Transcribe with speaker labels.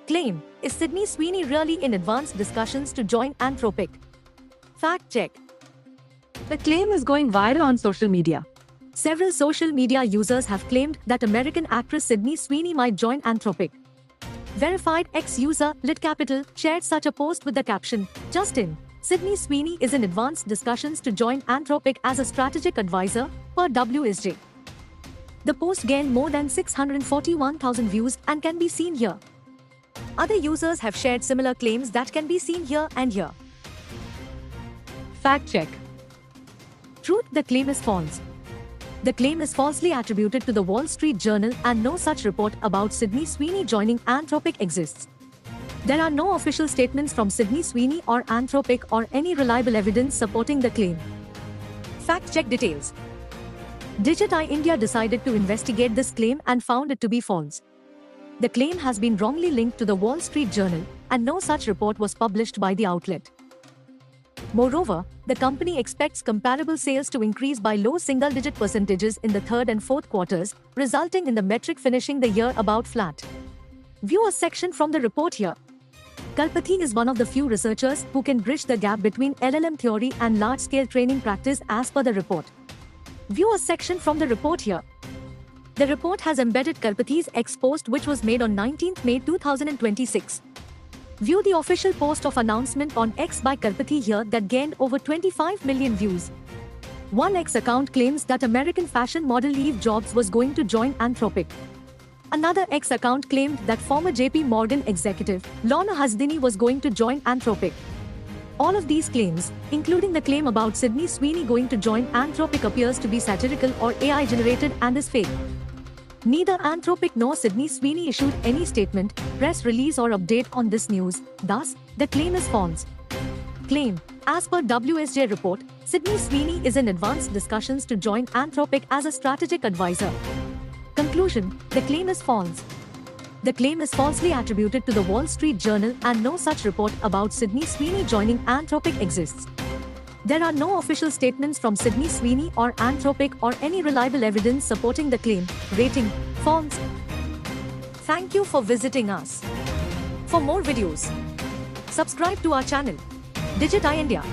Speaker 1: Claim: is Sydney Sweeney really in advanced discussions to join Anthropic? Fact check.
Speaker 2: The claim is going viral on social media.
Speaker 1: Several social media users have claimed that American actress Sydney Sweeney might join Anthropic. Verified ex-user Lit Capital shared such a post with the caption, "Justin, Sydney Sweeney is in advanced discussions to join Anthropic as a strategic advisor," per WSJ. The post gained more than 641,000 views and can be seen here. Other users have shared similar claims that can be seen here and here.
Speaker 2: Fact check.
Speaker 1: Truth: the claim is false. The claim is falsely attributed to the Wall Street Journal and no such report about Sydney Sweeney joining Anthropic exists. There are no official statements from Sydney Sweeney or Anthropic or any reliable evidence supporting the claim. Fact check details. Digit-i India decided to investigate this claim and found it to be false. The claim has been wrongly linked to the Wall Street Journal, and no such report was published by the outlet. Moreover, the company expects comparable sales to increase by low single-digit percentages in the third and fourth quarters, resulting in the metric finishing the year about flat. View a section from the report here. Kalpathy is one of the few researchers who can bridge the gap between LLM theory and large-scale training practice as per the report. View a section from the report here. The report has embedded Kalpathy's X post, which was made on 19th May 2026. View the official post of announcement on X by Kalpathy here that gained over 25 million views. One X account claims that American fashion model Eve Jobs was going to join Anthropic. Another X account claimed that former JP Morgan executive Lorna Hasdini was going to join Anthropic. All of these claims, including the claim about Sydney Sweeney going to join Anthropic, appears to be satirical or AI generated and is fake. Neither Anthropic nor Sydney Sweeney issued any statement, press release or update on this news, thus, the claim is false. Claim: as per WSJ report, Sydney Sweeney is in advanced discussions to join Anthropic as a strategic advisor. Conclusion: the claim is false. The claim is falsely attributed to the Wall Street Journal and no such report about Sydney Sweeney joining Anthropic exists. There are no official statements from Sydney Sweeney or Anthropic or any reliable evidence supporting the claim. Rating: false. Thank you for visiting us. For more videos, subscribe to our channel, Digit-i India.